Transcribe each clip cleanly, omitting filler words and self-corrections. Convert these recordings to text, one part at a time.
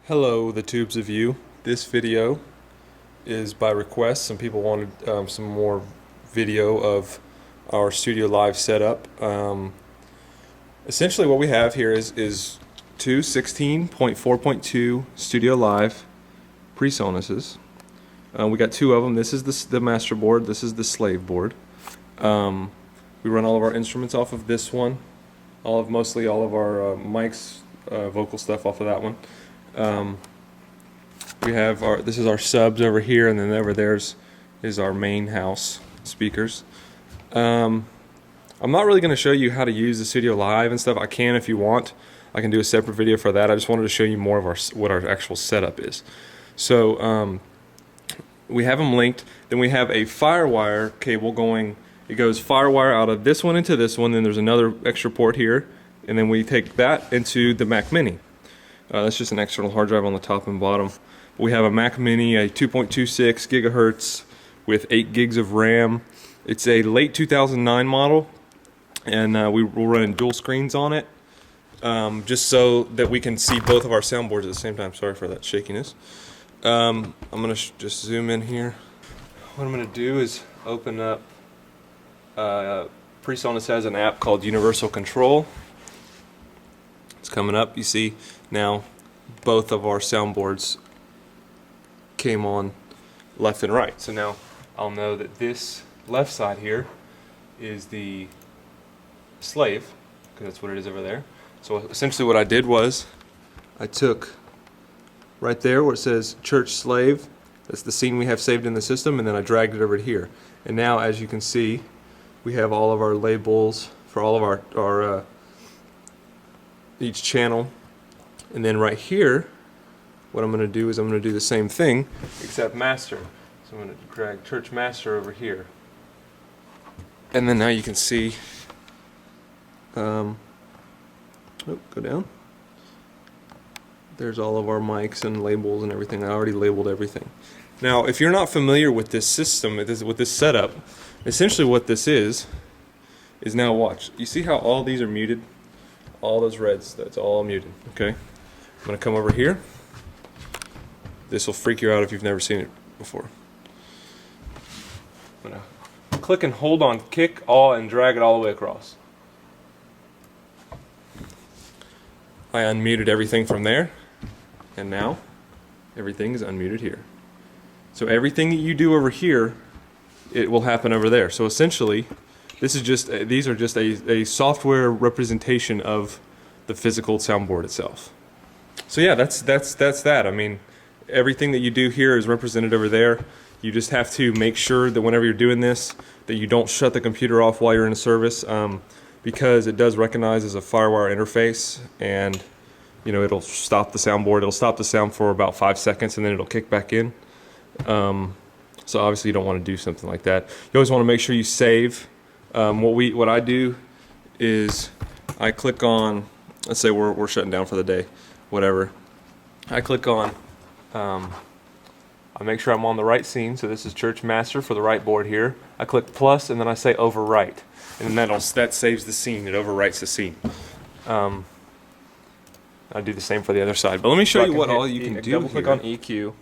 Hello, the tubes of you. This video is by request. Some people wanted some more video of our Studio Live setup. Essentially what we have here is two 16.4.2 Studio Live Presonuses. We got two of them. This is the master board. This is the slave board. We run all of our instruments off of this one. Mostly all of our mics, vocal stuff off of that one. We have this is our subs over here, and then over there's is our main house speakers. I'm not really going to show you how to use the Studio Live and stuff. I can if you want. I can do a separate video for that. I just wanted to show you more of what our actual setup is. So we have them linked. Then we have a FireWire cable going. It goes FireWire out of this one into this one. Then there's another extra port here, and then we take that into the Mac Mini. That's just an external hard drive on the top and bottom. We have a Mac Mini, a 2.26 gigahertz with 8 gigs of RAM. It's a late 2009 model, and we're running dual screens on it, just so that we can see both of our soundboards at the same time. Sorry for that shakiness. I'm going to just zoom in here. What I'm going to do is open up, Presonus has an app called Universal Control. It's coming up. You see now both of our soundboards came on left and right. So now I'll know that this left side here is the slave, because that's what it is over there. So essentially what I did was I took right there where it says church slave, that's the scene we have saved in the system, and then I dragged it over to here. And now, as you can see, we have all of our labels for all of our each channel. And then right here, what I'm going to do is I'm going to do the same thing, except master. So I'm going to drag church master over here. And then now you can see, go down. There's all of our mics and labels and everything. I already labeled everything. Now, if you're not familiar with this system, with this setup, essentially what this is now watch. You see how all these are muted? All those reds, that's all muted, okay? I'm going to come over here. This will freak you out if you've never seen it before. I'm going to click and hold on kick all and drag it all the way across. I unmuted everything from there, and now everything is unmuted here. So everything that you do over here, it will happen over there. So essentially, these are just a software representation of the physical soundboard itself. So yeah, that's that. I mean, everything that you do here is represented over there. You just have to make sure that whenever you're doing this, that you don't shut the computer off while you're in a service, because it does recognize as a FireWire interface, and it'll stop the soundboard. It'll stop the sound for about 5 seconds, and then it'll kick back in. So obviously you don't want to do something like that. You always want to make sure you save. What I do is I click on, let's say we're shutting down for the day, whatever. I click on, I make sure I'm on the right scene. So this is church master for the right board here. I click plus, and then I say overwrite, and then that saves the scene. It overwrites the scene. I do the same for the other side. But let me show you what all you can do. Double click on EQ,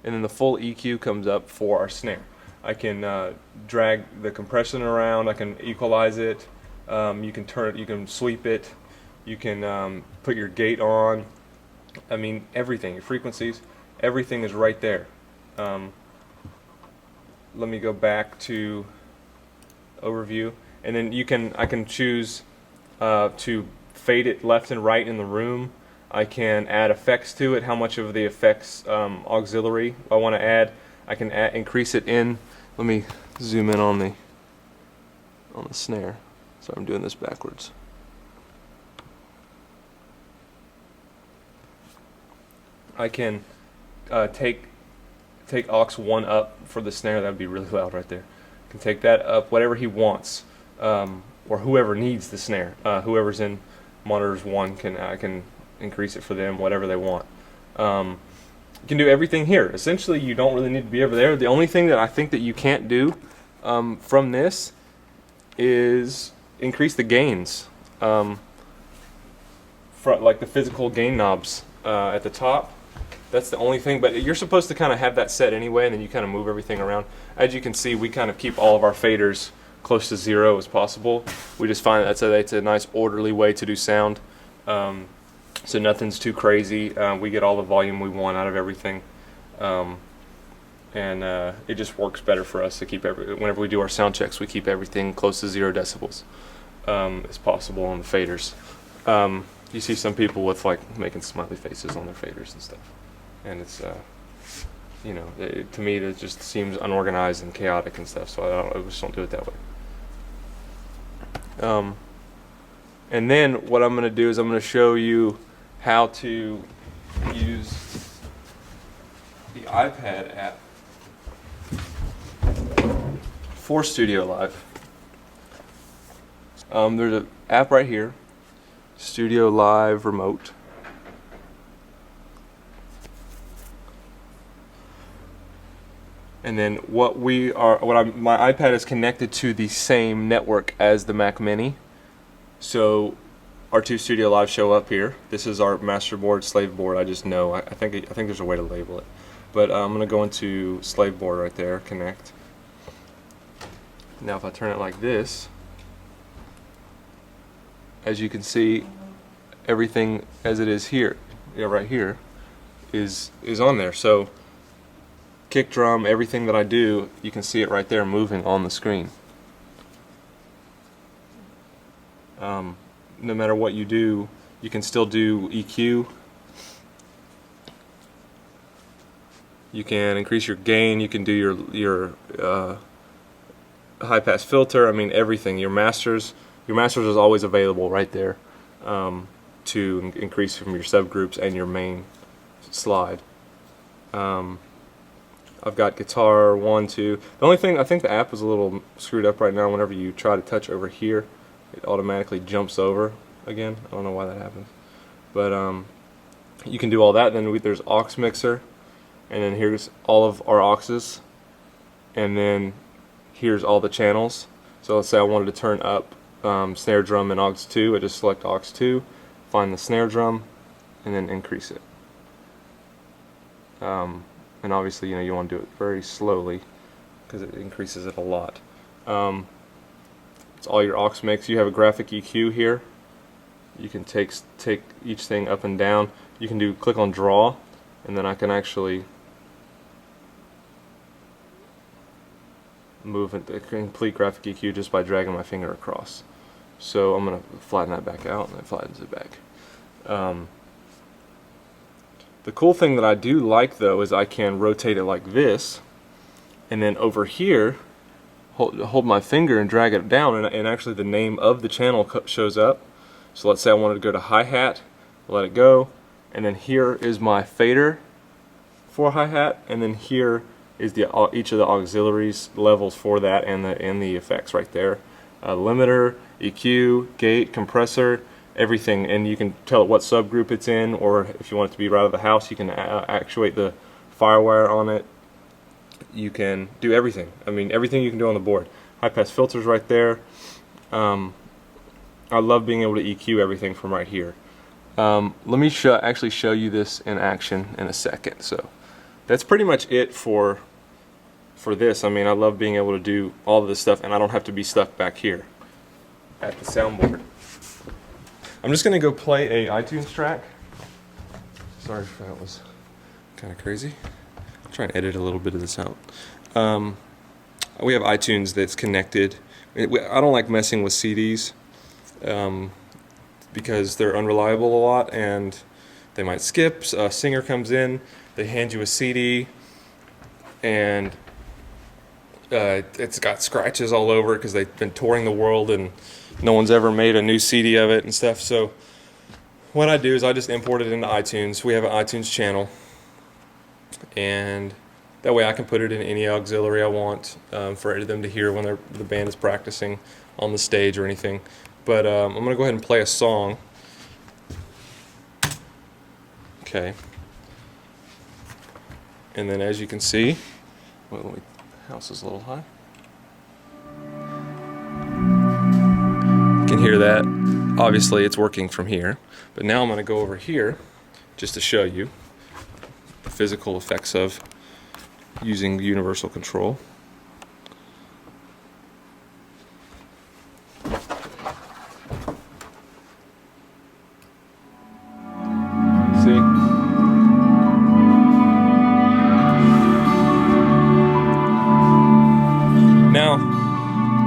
and then the full EQ comes up for our snare. I can drag the compression around. I can equalize it. You can turn it. You can sweep it. You can put your gate on. I mean, everything. Your frequencies. Everything is right there. Let me go back to overview, and then I can choose to fade it left and right in the room. I can add effects to it. How much of the effects auxiliary I want to add. I can increase it in. Let me zoom in on the snare. So I'm doing this backwards. I can take aux 1 up for the snare. That would be really loud right there. I can take that up, whatever he wants, or whoever needs the snare. Whoever's in monitors 1 I can increase it for them, whatever they want. You can do everything here. Essentially, you don't really need to be over there. The only thing that I think that you can't do from this is increase the gains. Like the physical gain knobs at the top. That's the only thing, but you're supposed to kind of have that set anyway, and then you kind of move everything around. As you can see, we kind of keep all of our faders close to 0 as possible. We just find that's a nice orderly way to do sound. So nothing's too crazy. We get all the volume we want out of everything. And it just works better for us to keep whenever we do our sound checks, we keep everything close to 0 decibels as possible on the faders. You see some people with like making smiley faces on their faders and stuff, and it's you know, to me it just seems unorganized and chaotic and stuff, so I just don't do it that way. And then what I'm going to do is I'm going to show you how to use the iPad app for Studio Live. There's an app right here, Studio Live Remote. And then my iPad is connected to the same network as the Mac Mini. So our two Studio Live show up here. This is our master board, slave board. I just know. I think there's a way to label it. But I'm going to go into slave board right there, connect. Now if I turn it like this, as you can see, everything as it is here, right here, is on there. So kick drum, everything that I do, you can see it right there moving on the screen. No matter what you do, you can still do EQ. You can increase your gain. You can do your high pass filter. I mean everything. Your masters is always available right there to increase from your subgroups and your main slide. I've got guitar 1, 2. The only thing, I think the app is a little screwed up right now. Whenever you try to touch over here, it automatically jumps over again. I don't know why that happens, but you can do all that. Then there's aux mixer, and then here's all of our auxes, and then here's all the channels. So let's say I wanted to turn up snare drum and aux 2. I just select aux 2, find the snare drum, and then increase it. And obviously, you know, you want to do it very slowly because it increases it a lot. It's all your aux mix. You have a graphic EQ here. You can take each thing up and down. You can click on draw, and then I can actually move a complete graphic EQ just by dragging my finger across. So I'm going to flatten that back out, and it flattens it back. The cool thing that I do like though is I can rotate it like this, and then over here hold my finger and drag it down, and actually the name of the channel shows up. So let's say I wanted to go to hi-hat, let it go, and then here is my fader for hi-hat, and then here is each of the auxiliaries levels for that, and the effects right there. Limiter, EQ, gate, compressor, everything, and you can tell it what subgroup it's in, or if you want it to be right out of the house, you can actuate the firewire on it. You can do everything. I mean, everything you can do on the board. High pass filters right there. I love being able to EQ everything from right here. Let me actually show you this in action in a second. So that's pretty much it for this. I mean, I love being able to do all of this stuff, and I don't have to be stuck back here at the soundboard. I'm just going to go play a iTunes track. Sorry if that was kind of crazy. I'll try and edit a little bit of this out. We have iTunes that's connected. I don't like messing with CDs because they're unreliable a lot, and they might skip. A singer comes in, they hand you a CD, and it's got scratches all over because they've been touring the world and no one's ever made a new CD of it and stuff. So what I do is I just import it into iTunes. We have an iTunes channel, and that way I can put it in any auxiliary I want for them to hear when the band is practicing on the stage or anything. But I'm going to go ahead and play a song. Okay. And then as you can see, the house is a little high. You can hear that. Obviously it's working from here, but now I'm going to go over here just to show you. physical effects of using universal control. See?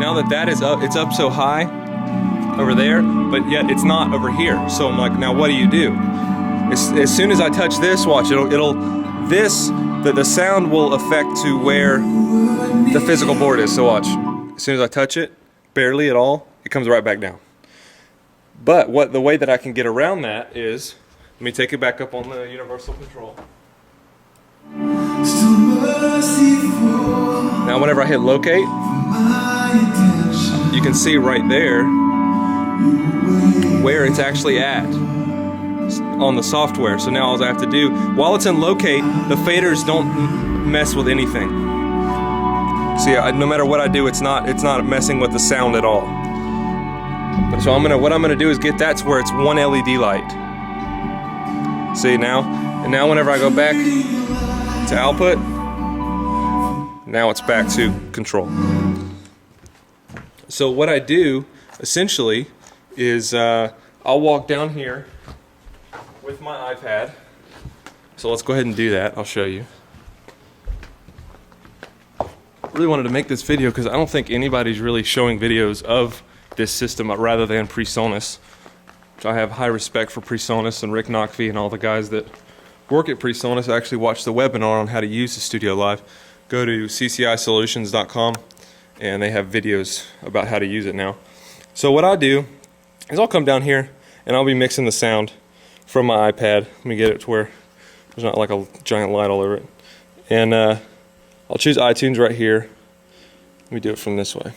Now that is up, it's up so high over there, but yet it's not over here. So I'm like, now what do? As soon as I touch this, watch, the sound will affect to where the physical board is. So watch, as soon as I touch it, barely at all, it comes right back down. But the way that I can get around that is, let me take it back up on the universal control. Now whenever I hit locate, you can see right there where it's actually at on the software. So now all I have to do, while it's in locate, the faders don't mess with anything. See, no matter what I do, it's not messing with the sound at all. So what I'm gonna do is get that to where it's one LED light. See now, and now whenever I go back to output, now it's back to control. So what I do essentially is I'll walk down here with my iPad. So let's go ahead and do that. I'll show you. I really wanted to make this video because I don't think anybody's really showing videos of this system rather than Presonus. Which I have high respect for Presonus and Rick Knockvey and all the guys that work at Presonus. I actually watched the webinar on how to use the Studio Live. Go to ccisolutions.com and they have videos about how to use it now. So what I do is I'll come down here and I'll be mixing the sound from my iPad. Let me get it to where there's not like a giant light all over it. And I'll choose iTunes right here. Let me do it from this way.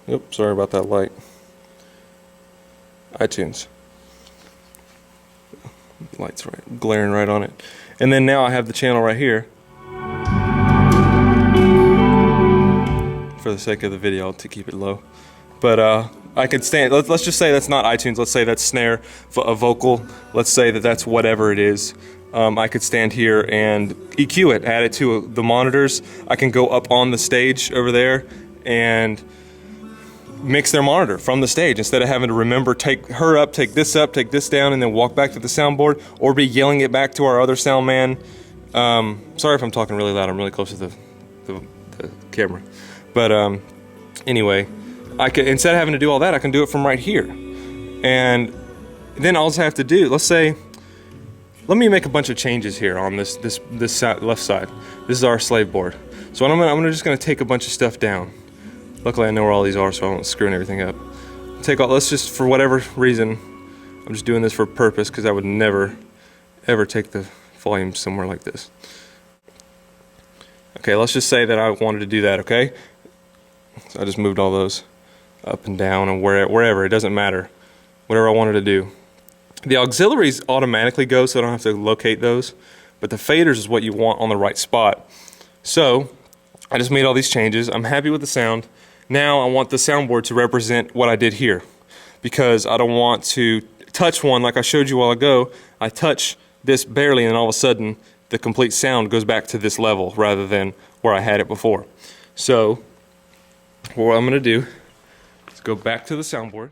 Oops, sorry about that light. iTunes. Light's right, glaring right on it. And then now I have the channel right here. For the sake of the video, to keep it low. But I could stand, let's just say that's not iTunes, let's say that's snare, a vocal, let's say that that's whatever it is. I could stand here and EQ it, add it to the monitors. I can go up on the stage over there and mix their monitor from the stage instead of having to remember, take her up, take this down, and then walk back to the soundboard, or be yelling it back to our other sound man. Sorry if I'm talking really loud, I'm really close to the camera. But anyway, I can, instead of having to do all that, I can do it from right here. And then all I have to do, let's say, let me make a bunch of changes here on this left side. This is our slave board. So I'm just gonna take a bunch of stuff down. Luckily I know where all these are, so I won't screwing everything up. Let's just, for whatever reason, I'm just doing this for purpose because I would never, ever take the volume somewhere like this. Okay, let's just say that I wanted to do that, okay? So I just moved all those up and down and wherever, it doesn't matter. Whatever I wanted to do. The auxiliaries automatically go, so I don't have to locate those, but the faders is what you want on the right spot. So I just made all these changes. I'm happy with the sound. Now I want the soundboard to represent what I did here, because I don't want to touch one like I showed you a while ago. I touch this barely and all of a sudden the complete sound goes back to this level rather than where I had it before. So what I'm going to do is go back to the soundboard.